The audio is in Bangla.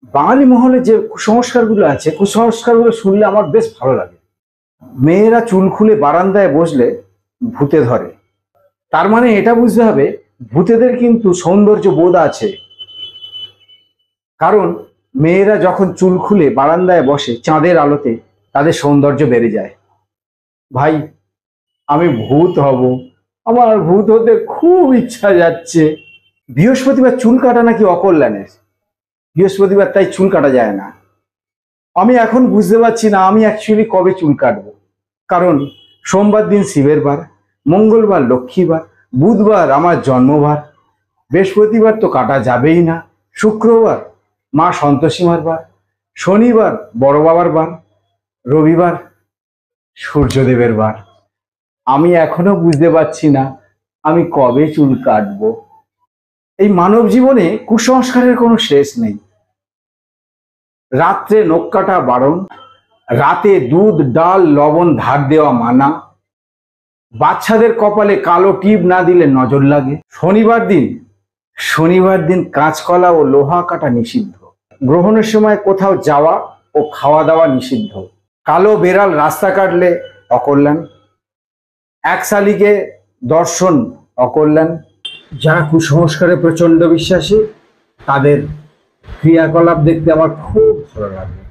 বাঙালি মহলে যে কুসংস্কারগুলো আছে, কুসংস্কারগুলো শুনলে আমার বেশ ভালো লাগে। মেয়েরা চুল খুলে বারান্দায় বসলে ভূতে ধরে। তার মানে এটা বুঝতে হবে ভূতেদের কিন্তু সৌন্দর্য বোধ আছে। কারণ মেয়েরা যখন চুল খুলে বারান্দায় বসে চাঁদের আলোতে তাদের সৌন্দর্য বেড়ে যায়। ভাই, আমি ভূত হব, আমার ভূত হতে খুব ইচ্ছা যাচ্ছে। বৃহস্পতিবার চুল কাটা নাকি অকল্যাণের। বৃহস্পতিবার তাই চুল কাটা যায় না। আমি এখন বুঝতে পারছি না আমি অ্যাকচুয়ালি কবে চুল কাটবো। কারণ সোমবার দিন শিবের বার, মঙ্গলবার লক্ষ্মীবার, বুধবার আমার জন্মবার, বৃহস্পতিবার তো কাটা যাবেই না, শুক্রবার মা সন্তোষীমার বার, শনিবার বড় বাবার বার, রবিবার সূর্যদেবের বার। আমি এখনো বুঝতে পারছি না আমি কবে চুল কাটবো। এই মানব জীবনে কুসংস্কারের কোনো শেষ নেই। রাত্রে নখ কাটা বারণ, রাতে দুধ ডাল লবণ ধার দেওয়া মানা, বাচ্চাদের কপালে কালো টিপ না দিলে নজর লাগে, শনিবার দিন কাঁচকলা ও লোহা কাটা নিষিদ্ধ, গ্রহণের সময় কোথাও যাওয়া ও খাওয়া দাওয়া নিষিদ্ধ, কালো বেড়াল রাস্তা কাটলে অকল্যাণ, এক শালিকে দর্শন অকল্যাণ। যারা কুসংস্কারে প্রচন্ড বিশ্বাসী তাদের ক্রিয়াকলাপ দেখতে আমার খুব ভালো লাগে।